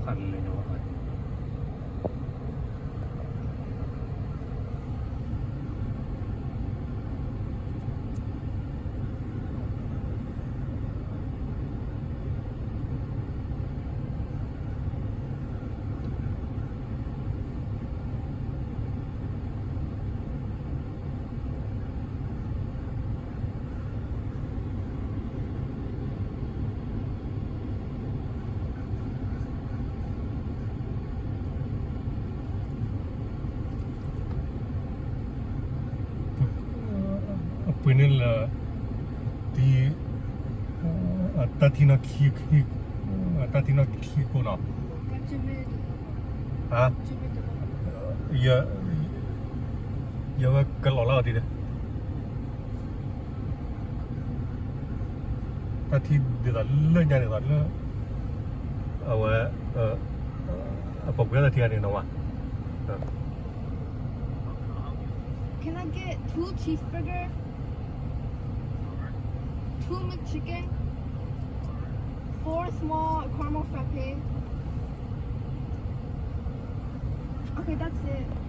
คันเลยนะว่าปืนนี่แหละที่ตัดที่นักขี่ตัดที่นักขี่กูเนาะฮะอย่าว่ากันหล่อเล่าดีเด้ตัดที่เดี๋ยวเลื่อนยังเดี๋ยวเลื่อนเอาไว้ผมก็ตัดที่อันนี้นะวะCan I get 2 cheeseburger, 2 McChicken, 4 small caramel frappe? Okay, that's it.